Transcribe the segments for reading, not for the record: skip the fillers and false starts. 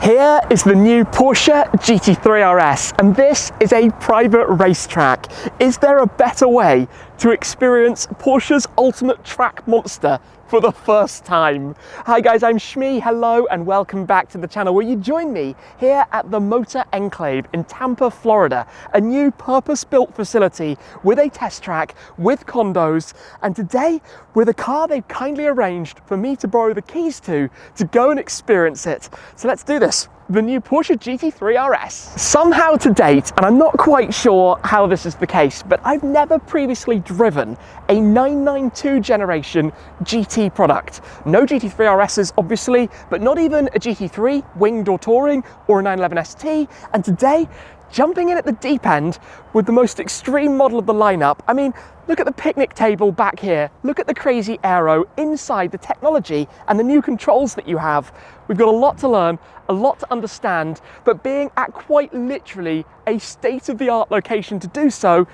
Here is the new Porsche GT3 RS, and this is a private racetrack. Is there a better way to experience Porsche's ultimate track monster for the first time? Hi guys, I'm Shmi, hello and welcome back to the channel where you join me here at the Motor Enclave in Tampa, Florida, a new purpose-built facility with a test track, with condos, and today with a car they've kindly arranged for me to borrow the keys to go and experience it. So let's do this. The new Porsche GT3 RS. Somehow to date, and I'm not quite sure how this is the case, but I've never previously driven a 992 generation GT product. No GT3 RSs obviously, but not even a GT3 winged or touring or a 911 ST, and today jumping in at the deep end with the most extreme model of the lineup. I mean, look at the picnic table back here, look at the crazy aero inside, the technology and the new controls that you have. We've got a lot to learn, a lot to understand, but being at quite literally a state-of-the-art location to do so,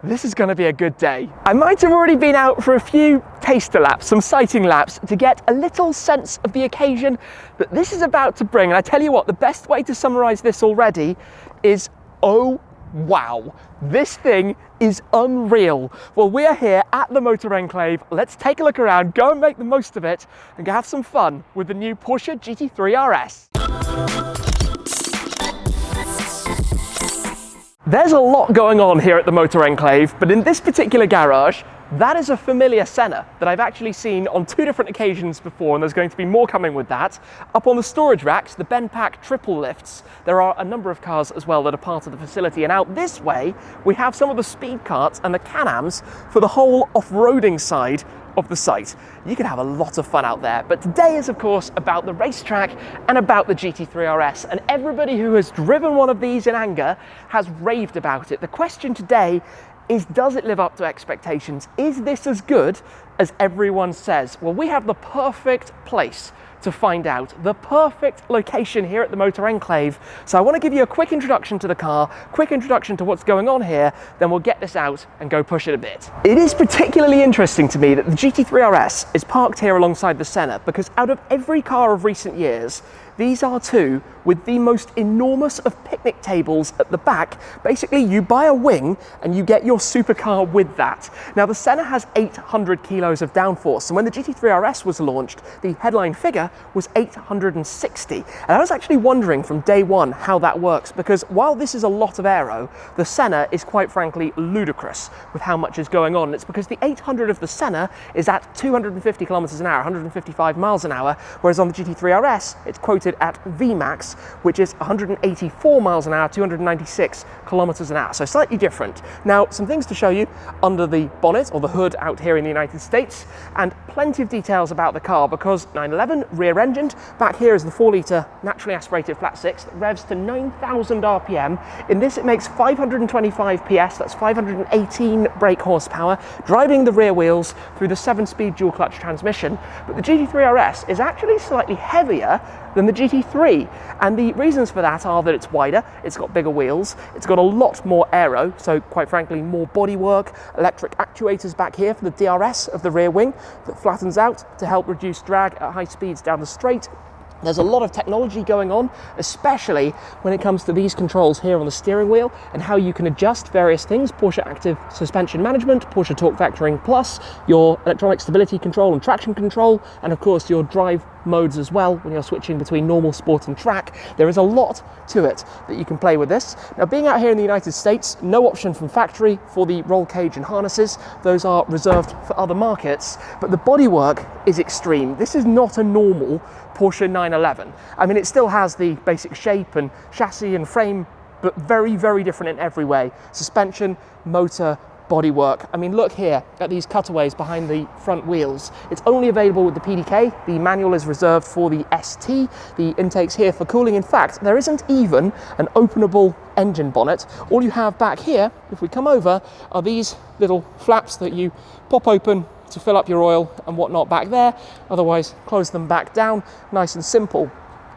this is going to be a good day. I might have already been out for a few taster laps, some sighting laps, to get a little sense of the occasion that this is about to bring. And I tell you what, the best way to summarize this already is, oh wow, this thing is unreal. Well, we are here at the Motor Enclave. Let's take a look around, go and make the most of it, and go have some fun with the new Porsche GT3 RS. There's a lot going on here at the Motor Enclave, but in this particular garage, that is a familiar Senna that I've actually seen on two different occasions before, and there's going to be more coming with that. Up on the storage racks, the Benpack triple lifts, there are a number of cars as well that are part of the facility, and out this way, we have some of the speed karts and the Can-Ams for the whole off-roading side of the site. You can have a lot of fun out there, but today is of course about the racetrack and about the GT3 RS, and everybody who has driven one of these in anger has raved about it. The question today is, does it live up to expectations? Is this as good as everyone says? Well, we have the perfect place to find out, the perfect location here at the Motor Enclave. So I want to give you a quick introduction to the car, quick introduction to what's going on here, then we'll get this out and go push it a bit. It is particularly interesting to me that the GT3 RS is parked here alongside the Senna, because out of every car of recent years, these are two with the most enormous of picnic tables at the back. Basically, you buy a wing and you get your supercar with that. Now, the Senna has 800 kilos of downforce, and when the GT3 RS was launched, the headline figure was 860. And I was actually wondering from day one how that works, because while this is a lot of aero, the Senna is quite frankly ludicrous with how much is going on. And it's because the 800 of the Senna is at 250 kilometers an hour, 155 miles an hour, whereas on the GT3 RS, it's quoted at Vmax, which is 184 miles an hour, 296 kilometers an hour. So slightly different. Now, some things to show you under the bonnet or the hood out here in the United States, and plenty of details about the car, because 911 rear-engined. Back here is the 4-litre naturally aspirated flat six that revs to 9,000 RPM. In this, it makes 525 PS, that's 518 brake horsepower, driving the rear wheels through the 7-speed dual-clutch transmission. But the GT3 RS is actually slightly heavier than the GT3, and the reasons for that are that it's wider, it's got bigger wheels, it's got a lot more aero, so quite frankly more bodywork, electric actuators back here for the DRS of the rear wing that flattens out to help reduce drag at high speeds down the straight. There's a lot of technology going on, especially when it comes to these controls here on the steering wheel and how you can adjust various things: Porsche Active Suspension Management, Porsche Torque Vectoring Plus, your electronic stability control and traction control, and of course your drive modes as well when you're switching between normal, sport and track. There is a lot to it that you can play with this. Now, being out here in the United States, no option from factory for the roll cage and harnesses. Those are reserved for other markets, but the bodywork is extreme. This is not a normal Porsche 911. I mean, it still has the basic shape and chassis and frame, but very, very different in every way. Suspension, motor, bodywork. I mean, look here at these cutaways behind the front wheels. It's only available with the PDK. The manual is reserved for the ST. The intake's here for cooling. In fact, there isn't even an openable engine bonnet. All you have back here, if we come over, are these little flaps that you pop open to fill up your oil and whatnot back there. Otherwise, close them back down. Nice and simple.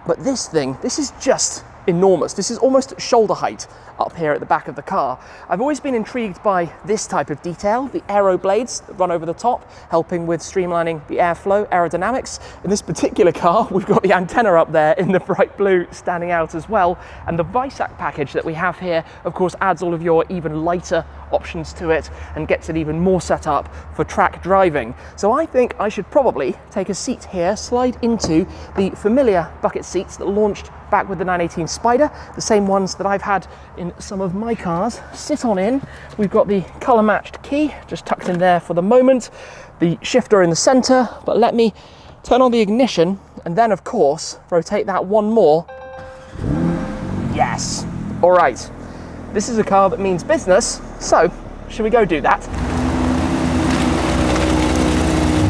But this thing, this is just enormous. This is almost shoulder height up here at the back of the car. I've always been intrigued by this type of detail, the aero blades that run over the top, helping with streamlining the airflow, aerodynamics. In this particular car, we've got the antenna up there in the bright blue standing out as well. And the Visac package that we have here, of course, adds all of your even lighter options to it and gets it even more set up for track driving. So I think I should probably take a seat here, slide into the familiar bucket seats that launched back with the 918 Spider, the same ones that I've had in some of my cars. Sit on in. We've got the color matched key just tucked in there for the moment, the shifter in the center, but let me turn on the ignition and then of course rotate that one more. Yes. All right. This is a car that means business, so should we go do that?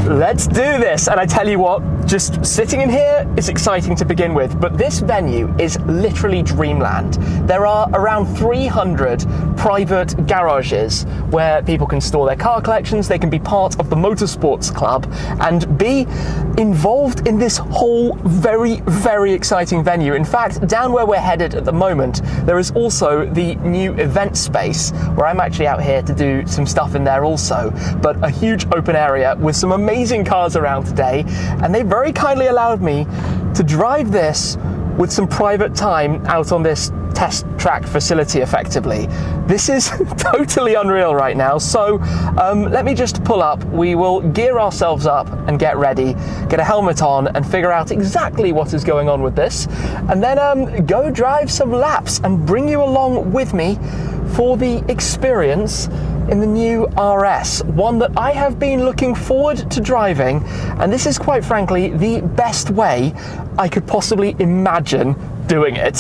Let's do this, and I tell you what, just sitting in here is exciting to begin with, but this venue is literally dreamland. There are around 300 private garages where people can store their car collections, they can be part of the motorsports club and be involved in this whole very, very exciting venue. In fact, down where we're headed at the moment, there is also the new event space where I'm actually out here to do some stuff in there also, but a huge open area with some amazing cars around today, and they very kindly allowed me to drive this with some private time out on this test track facility effectively. This is totally unreal right now, so let me just pull up. We will gear ourselves up and get ready, get a helmet on and figure out exactly what is going on with this, and then go drive some laps and bring you along with me for the experience in the new RS, one that I have been looking forward to driving, and this is quite frankly the best way I could possibly imagine doing it.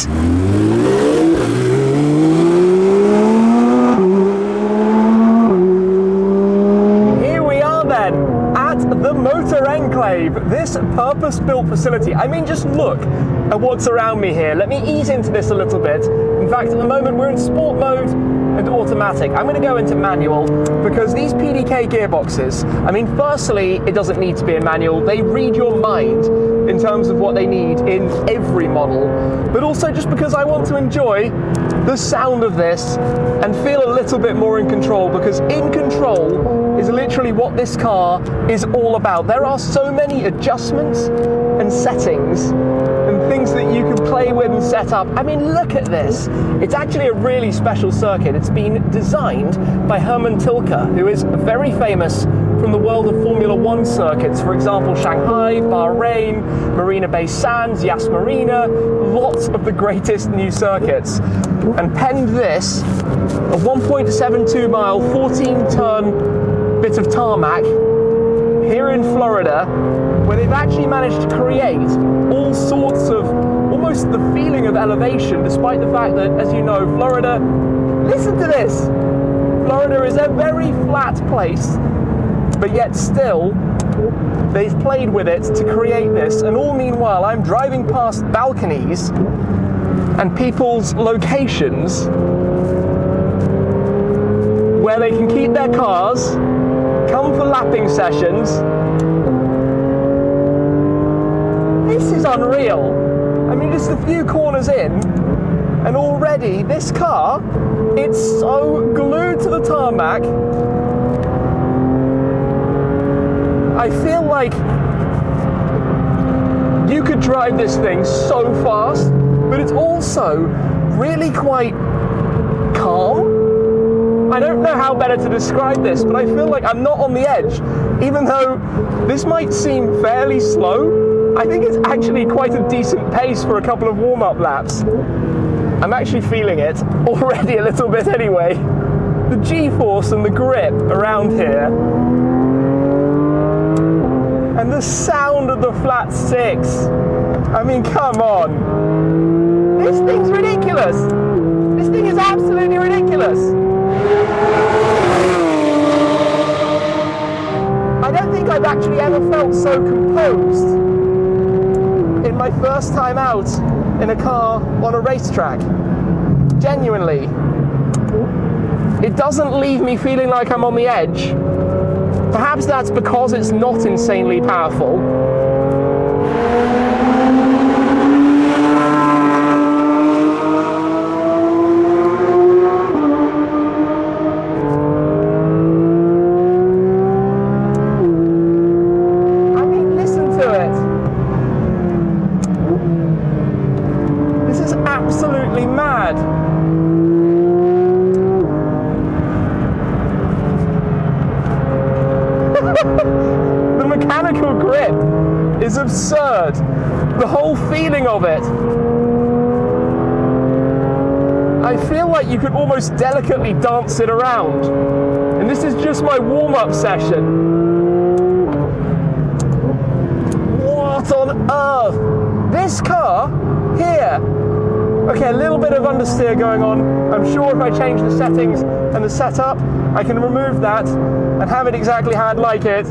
Here we are then, at the Motor Enclave, this purpose-built facility. I mean, just look at what's around me here. Let me ease into this a little bit. In fact, at the moment we're in sport mode and automatic. I'm going to go into manual because these PDK gearboxes, I mean, firstly, it doesn't need to be in manual. They read your mind in terms of what they need in every model, but also just because I want to enjoy the sound of this and feel a little bit more in control, because in control is literally what this car is all about. There are so many adjustments and settings and things that you can play with and set up. I mean, look at this. It's actually a really special circuit. It's been designed by Hermann Tilke, who is very famous from the world of Formula One circuits. For example, Shanghai, Bahrain, Marina Bay Sands, Yas Marina, lots of the greatest new circuits. And penned this, a 1.72 mile, 14 ton bit of tarmac here in Florida, where they've actually managed to create all sorts of, almost the feeling of elevation, despite the fact that, as you know, Florida, listen to this, Florida is a very flat place, but yet still, they've played with it to create this, and all meanwhile, I'm driving past balconies and people's locations where they can keep their cars, come for lapping sessions. This is unreal. I mean, just a few corners in, and already this car, it's so glued to the tarmac. I feel like you could drive this thing so fast, but it's also really quite calm. I don't know how better to describe this, but I feel like I'm not on the edge. Even though this might seem fairly slow, I think it's actually quite a decent pace for a couple of warm-up laps. I'm actually feeling it already a little bit anyway. The G-force and the grip around here, and the sound of the flat six. I mean, come on. This thing's ridiculous. This thing is absolutely ridiculous. I don't think I've actually ever felt so composed in my first time out in a car on a racetrack. Genuinely. It doesn't leave me feeling like I'm on the edge. Perhaps that's because it's not insanely powerful. absolutely mad. The mechanical grip is absurd. The whole feeling of it. I feel like you could almost delicately dance it around. And this is just my warm-up session. What on earth? This car here. Okay, a little bit of understeer going on. I'm sure if I change the settings and the setup, I can remove that and have it exactly how I'd like it.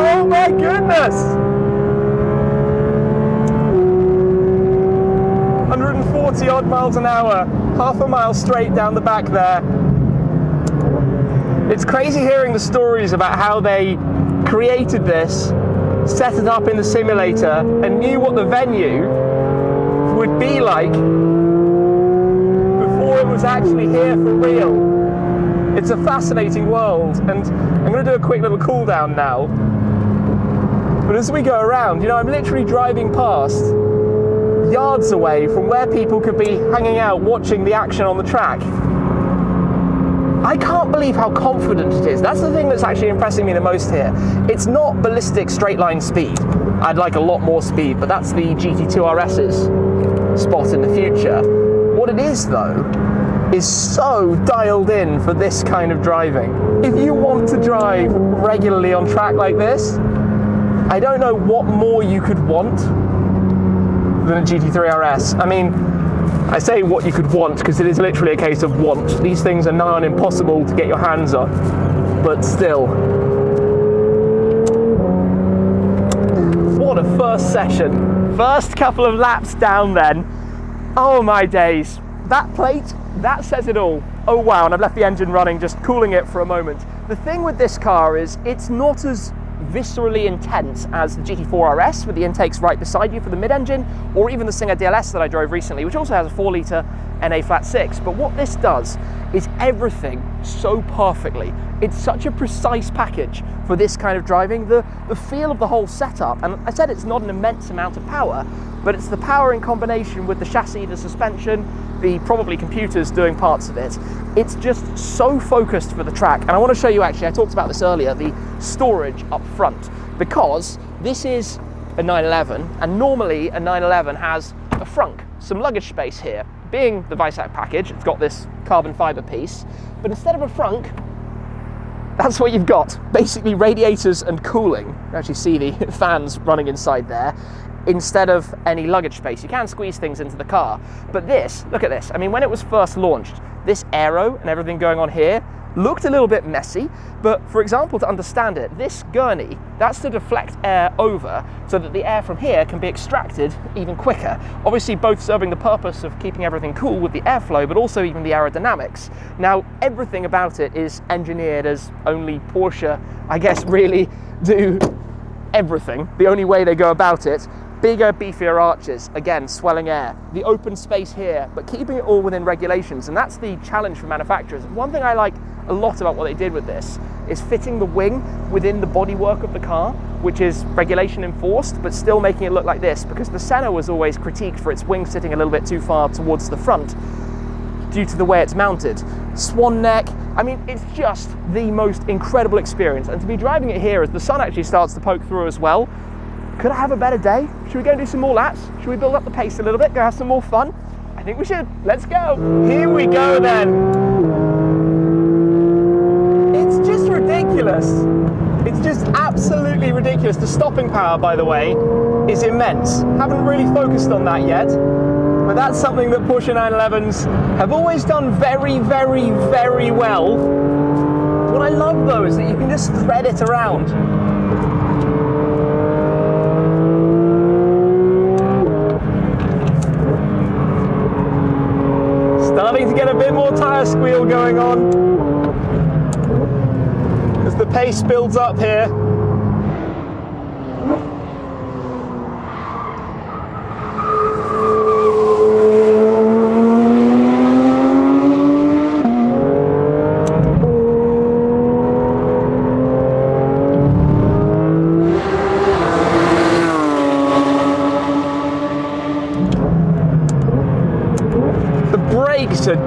Oh my goodness! 140 odd miles an hour, half a mile straight down the back there. It's crazy hearing the stories about how they created this, set it up in the simulator, and knew what the venue would be like before it was actually here for real. It's a fascinating world, and I'm going to do a quick little cool down now. But as we go around, you know, I'm literally driving past yards away from where people could be hanging out watching the action on the track. I can't believe how confident it is. That's the thing that's actually impressing me the most here. It's not ballistic straight line speed. I'd like a lot more speed, but that's the GT3 RS's spot in the future. What it is though, is so dialed in for this kind of driving. If you want to drive regularly on track like this, I don't know what more you could want than a GT3 RS. I mean, I say what you could want because it is literally a case of want. These things are nigh on impossible to get your hands on, but still. What a first session. First couple of laps down then. Oh my days. That plate, that says it all. Oh wow, and I've left the engine running, just cooling it for a moment. The thing with this car is it's not as viscerally intense as the GT3 RS with the intakes right beside you for the mid-engine, or even the Singer DLS that I drove recently, which also has a 4-litre NA flat 6. But what this does is everything so perfectly. It's such a precise package for this kind of driving. The feel of the whole setup, and I said it's not an immense amount of power, but it's the power in combination with the chassis, the suspension, the probably computers doing parts of it. It's just so focused for the track. And I want to show you, actually, I talked about this earlier, the storage up front, because this is a 911, and normally a 911 has a frunk, some luggage space here. Being the Visac package, it's got this carbon fiber piece, but instead of a frunk, that's what you've got. Basically radiators and cooling. You actually see the fans running inside there. Instead of any luggage space. You can squeeze things into the car. But this, look at this. I mean, when it was first launched, this aero and everything going on here looked a little bit messy, but for example, to understand it, this gurney, that's to deflect air over so that the air from here can be extracted even quicker. Obviously, both serving the purpose of keeping everything cool with the airflow, but also even the aerodynamics. Now, everything about it is engineered as only Porsche, I guess, really do everything. The only way they go about it. Bigger, beefier arches, again, swelling air, the open space here, but keeping it all within regulations, and that's the challenge for manufacturers. One thing I like a lot about what they did with this is fitting the wing within the bodywork of the car, which is regulation enforced, but still making it look like this, because the Senna was always critiqued for its wing sitting a little bit too far towards the front due to the way it's mounted. Swan neck, I mean, it's just the most incredible experience, and to be driving it here as the sun actually starts to poke through as well. Could I have a better day? Should we go and do some more laps? Should we build up the pace a little bit, go have some more fun? I think we should. Let's go. Here we go then. It's just ridiculous. It's just absolutely ridiculous. The stopping power, by the way, is immense. Haven't really focused on that yet, but that's something that Porsche 911s have always done very, very, very well. What I love though is that you can just thread it around. Starting to get a bit more tyre squeal going on as the pace builds up here.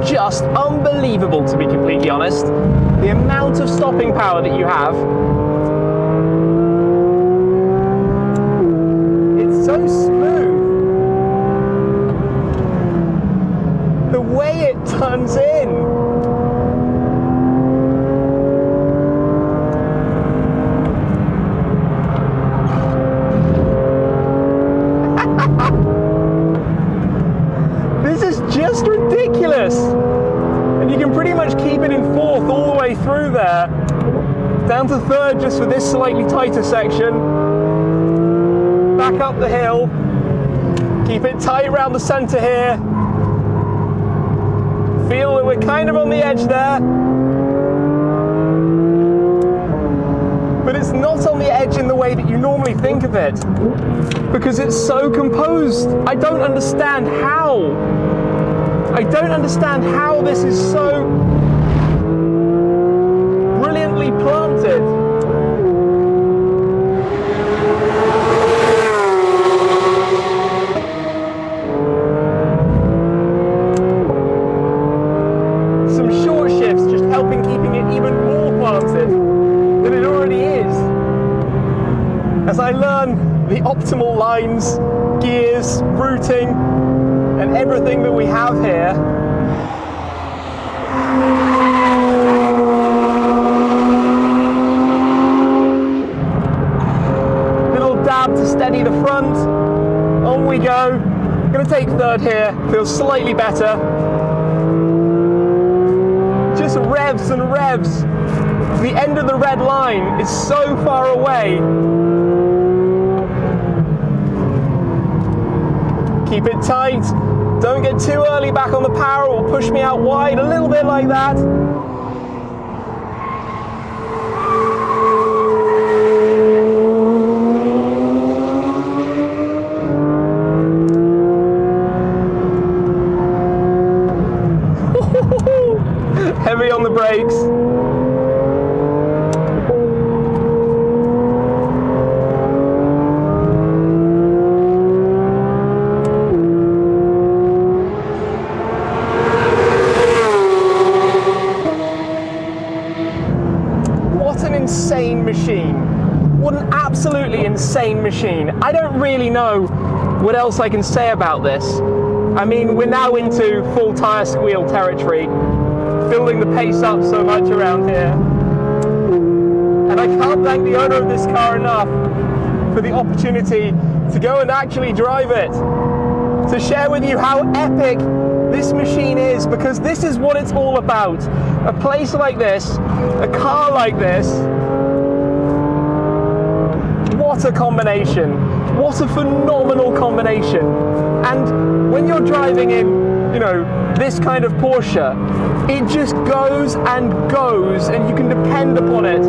just unbelievable, to be completely honest. The amount of stopping power that you have. It's so smooth. The way it turns in. This is just ridiculous. And you can pretty much keep it in fourth all the way through there. Down to third just for this slightly tighter section. Back up the hill. Keep it tight around the center here. Feel that we're kind of on the edge there. But it's not on the edge in the way that you normally think of it. Because it's so composed. I don't understand how. I don't understand how this is so brilliantly planted. Some short shifts just helping keeping it even more planted than it already is. As I learn the optimal lines, gears, routing, and everything that we have here. Little dab to steady the front. On we go. Gonna take third here. Feels slightly better. Just revs and revs. The end of the red line is so far away. Keep it tight. Don't get too early back on the power, it will push me out wide, a little bit like that. Heavy on the brakes. Insane machine. What an absolutely insane machine. I don't really know what else I can say about this. I mean, we're now into full tyre squeal territory, building the pace up so much around here. And I can't thank the owner of this car enough for the opportunity to go and actually drive it, to share with you how epic this machine is, because this is what it's all about. A place like this, a car like this, what a combination. What a phenomenal combination. And when you're driving in, you know, this kind of Porsche, it just goes and goes, and you can depend upon it.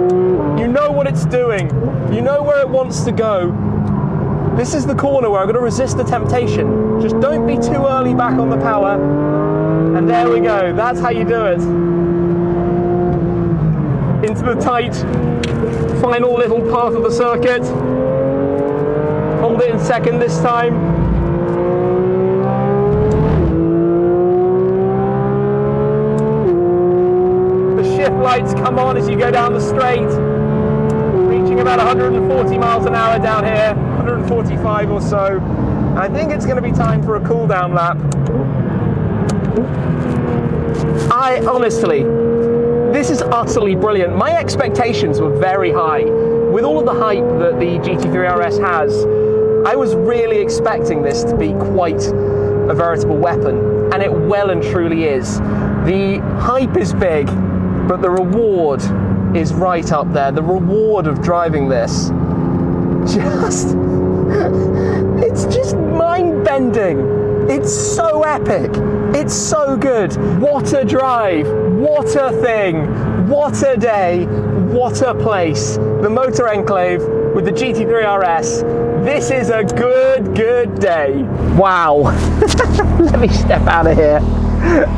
You know what it's doing. You know where it wants to go. This is the corner where I'm going to resist the temptation. Just don't be too early back on the power. And there we go. That's how you do it. Into the tight, final little part of the circuit. Hold it in second this time. The shift lights come on as you go down the straight, reaching about 140 miles an hour down here, 145 or so. And I think it's going to be time for a cool down lap. Honestly, this is utterly brilliant. My expectations were very high. With all of the hype that the GT3 RS has, I was really expecting this to be quite a veritable weapon, and it well and truly is. The hype is big, but the reward is right up there. The reward of driving this, it's just mind-bending. It's so epic. It's so good. What a drive. What a thing. What a day. What a place. The Motor Enclave with the GT3 RS. This is a good day. Wow. Let me step out of here.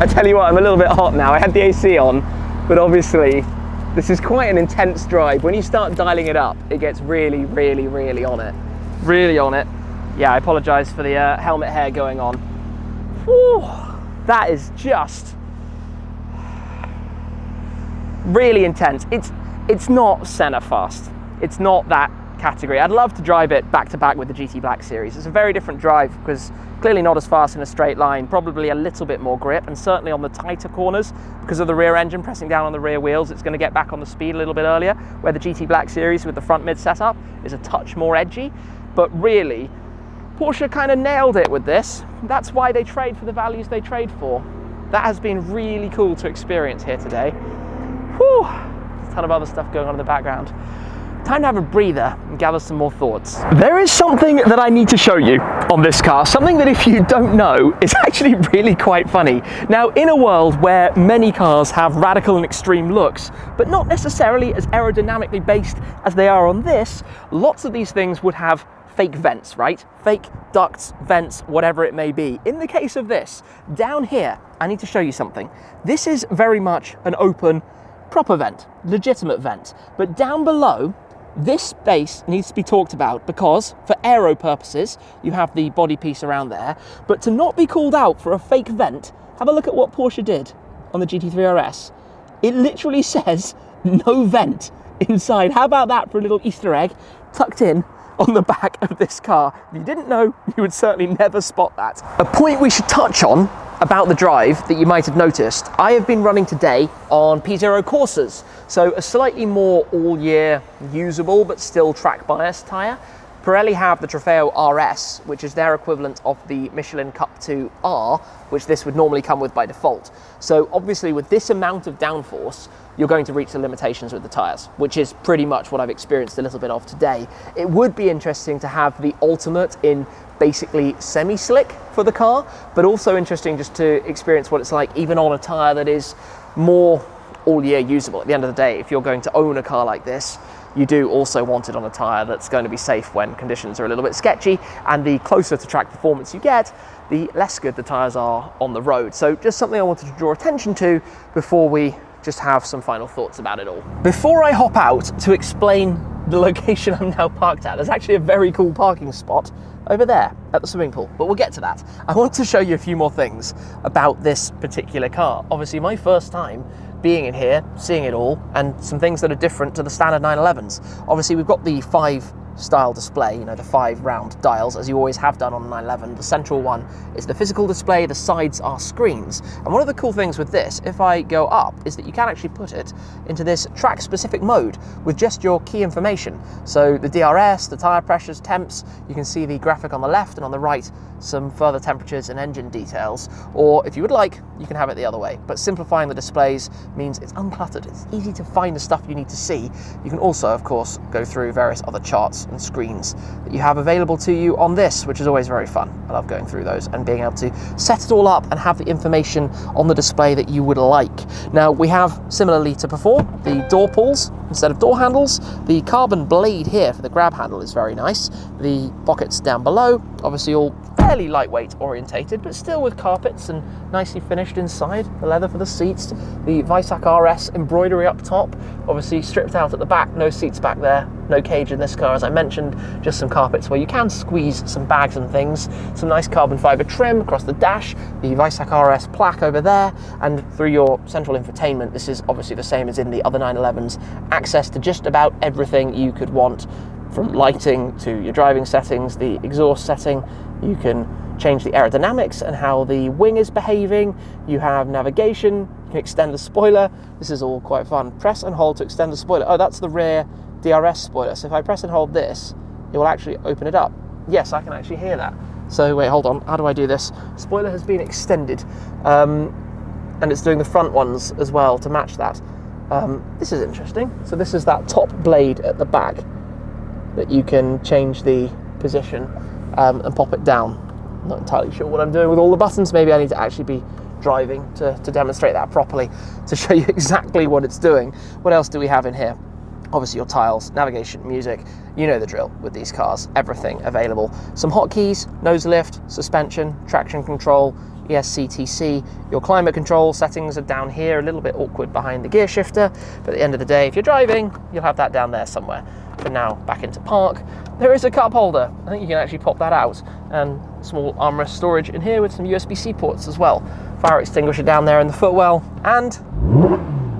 I tell you what, I'm a little bit hot now. I had the AC on, but obviously this is quite an intense drive. When you start dialing it up, it gets really on it. Really on it. Yeah, I apologize for the helmet hair going on. Whew, that is just really intense. It's not Senna fast. It's not that category. I'd love to drive it back to back with the GT Black series. It's a very different drive because clearly not as fast in a straight line, probably a little bit more grip, and certainly on the tighter corners because of the rear engine pressing down on the rear wheels, it's going to get back on the speed a little bit earlier, where the GT Black series with the front mid setup is a touch more edgy. But really, Porsche kind of nailed it with this. That's why they trade for the values they trade for. That has been really cool to experience here today. Whew, there's a ton of other stuff going on in the background. Time to have a breather and gather some more thoughts. There is something that I need to show you on this car, something that if you don't know is actually really quite funny. Now, in a world where many cars have radical and extreme looks, but not necessarily as aerodynamically based as they are on this, lots of these things would have fake vents, right? Fake ducts, vents, whatever it may be. In the case of this, down here, I need to show you something. This is very much an open, proper vent, legitimate vent. But down below, this space needs to be talked about because, for aero purposes, you have the body piece around there, but to not be called out for a fake vent, have a look at what Porsche did on the GT3 RS. It literally says, no vent inside. How about that for a little Easter egg tucked in on the back of this car? If you didn't know, you would certainly never spot that. A point we should touch on about the drive that you might have noticed, I have been running today on P0 Corsas, so a slightly more all-year usable but still track bias tyre. Pirelli have the Trofeo RS, which is their equivalent of the Michelin Cup 2 R, which this would normally come with by default. So obviously with this amount of downforce, you're going to reach the limitations with the tyres, which is pretty much what I've experienced a little bit of today. It would be interesting to have the ultimate in basically semi-slick for the car, but also interesting just to experience what it's like even on a tyre that is more all-year usable. At the end of the day, if you're going to own a car like this, you do also want it on a tyre that's going to be safe when conditions are a little bit sketchy, and the closer to track performance you get, the less good the tyres are on the road. So just something I wanted to draw attention to before we just have some final thoughts about it all. Before I hop out to explain the location I'm now parked at, there's actually a very cool parking spot over there at the swimming pool, but we'll get to that. I want to show you a few more things about this particular car. Obviously my first time being in here, seeing it all, and some things that are different to the standard 911s. Obviously we've got the 5 style display, you know, the 5 round dials, as you always have done on the 911. The central one is the physical display, the sides are screens. And one of the cool things with this, if I go up, is that you can actually put it into this track specific mode with just your key information. So the DRS, the tyre pressures, temps, you can see the graphic on the left, and on the right some further temperatures and engine details. Or if you would like, you can have it the other way. But simplifying the displays means it's uncluttered, it's easy to find the stuff you need to see. You can also, of course, go through various other charts and screens that you have available to you on this, which is always very fun. I love going through those and being able to set it all up and have the information on the display that you would like. Now we have, similarly to before, the door pulls instead of door handles. The carbon blade here for the grab handle is very nice. The pockets down below, obviously all fairly lightweight orientated, but still with carpets and nicely finished inside. The leather for the seats, the Weissach RS embroidery up top, obviously stripped out at the back, no seats back there, no cage in this car as I mentioned, just some carpets where you can squeeze some bags and things, some nice carbon fibre trim across the dash, the Weissach RS plaque over there, and through your central infotainment, this is obviously the same as in the other 911s, access to just about everything you could want, from lighting to your driving settings, the exhaust setting. You can change the aerodynamics and how the wing is behaving. You have navigation, you can extend the spoiler. This is all quite fun. Press and hold to extend the spoiler. Oh, that's the rear DRS spoiler. So if I press and hold this, it will actually open it up. Yes, I can actually hear that. So wait, hold on, how do I do this? Spoiler has been extended, and it's doing the front ones as well to match that. This is interesting. So this is that top blade at the back that you can change the position and pop it down. I'm not entirely sure what I'm doing with all the buttons. Maybe I need to actually be driving to demonstrate that properly, to show you exactly what it's doing. What else do we have in here? Obviously your tiles, navigation, music, you know the drill with these cars, everything available. Some hotkeys, nose lift, suspension, traction control, ESCTC. Your climate control settings are down here, a little bit awkward behind the gear shifter, but at the end of the day, if you're driving, you'll have that down there somewhere. For now, back into park, there is a cup holder. I think you can actually pop that out, and small armrest storage in here with some USB-C ports as well. Fire extinguisher down there in the footwell, and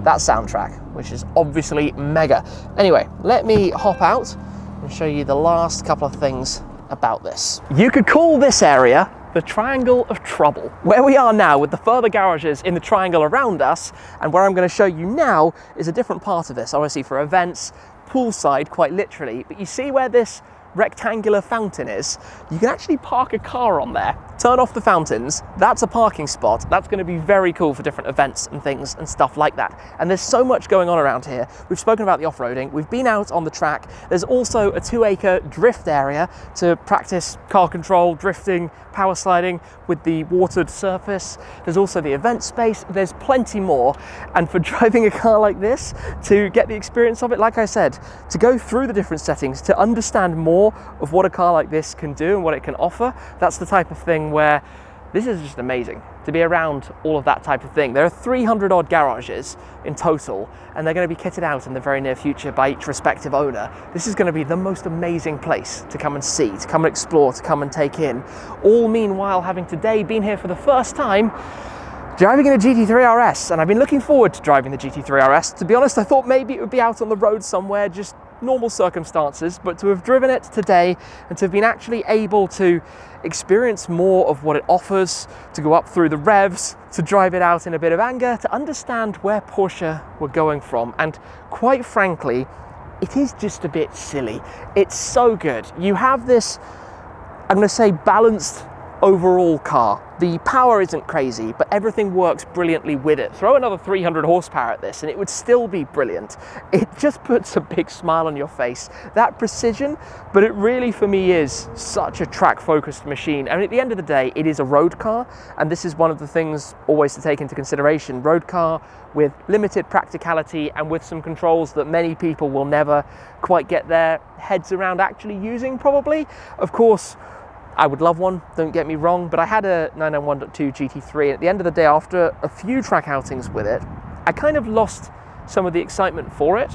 that soundtrack. which is obviously mega. Anyway, let me hop out and show you the last couple of things about this. You could call this area the Triangle of Trouble. Where we are now with the further garages in the triangle around us, and where I'm going to show you now is a different part of this, obviously for events, poolside quite literally, but you see where this rectangular fountain is, you can actually park a car on there, turn off the fountains, that's a parking spot. That's going to be very cool for different events and things and stuff like that. And there's so much going on around here. We've spoken about the off-roading, we've been out on the track. There's also a 2-acre drift area to practice car control, drifting, power sliding with the watered surface. There's also the event space. There's plenty more. And for driving a car like this, to get the experience of it, like I said, to go through the different settings, to understand more of what a car like this can do and what it can offer, that's the type of thing where this is just amazing to be around all of that type of thing. There are 300 odd garages in total, and they're going to be kitted out in the very near future by each respective owner. This is going to be the most amazing place to come and see, to come and explore, to come and take in. All meanwhile having today been here for the first time driving in a GT3 RS, and I've been looking forward to driving the GT3 RS. To be honest, I thought maybe it would be out on the road somewhere, just normal circumstances, but to have driven it today and to have been actually able to experience more of what it offers, to go up through the revs, to drive it out in a bit of anger, to understand where Porsche were going from, and quite frankly, it is just a bit silly. It's so good. You have this, I'm going to say, balanced overall car. The power isn't crazy, but everything works brilliantly with it. Throw another 300 horsepower at this and it would still be brilliant. It just puts a big smile on your face. That precision, but it really for me is such a track focused machine. And at the end of the day, it is a road car, and this is one of the things always to take into consideration. Road car with limited practicality and with some controls that many people will never quite get their heads around actually using probably. Of course, I would love one, don't get me wrong, but I had a 991.2 GT3, and at the end of the day, after a few track outings with it, I kind of lost some of the excitement for it,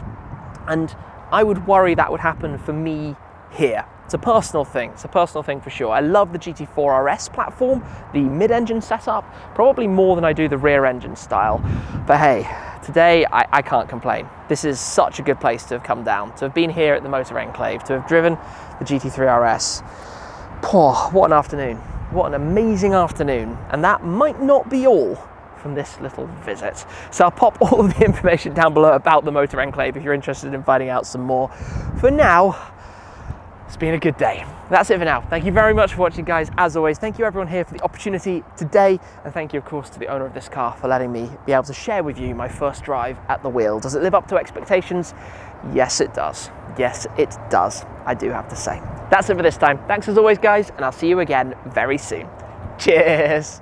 and I would worry that would happen for me here. It's a personal thing, for sure. I love the GT4 RS platform, the mid-engine setup, probably more than I do the rear engine style, but hey, today I can't complain. This is such a good place to have come down, to have been here at the Motor Enclave, to have driven the GT3 RS. Oh, what an afternoon. What an amazing afternoon. And that might not be all from this little visit. So I'll pop all of the information down below about the Motor Enclave if you're interested in finding out some more. For now, it's been a good day. That's it for now. Thank you very much for watching, guys. As always, thank you everyone here for the opportunity today. And thank you, of course, to the owner of this car for letting me be able to share with you my first drive at the wheel. Does it live up to expectations? Yes, it does. Yes, it does. I do have to say. That's it for this time. Thanks as always, guys, and I'll see you again very soon. Cheers.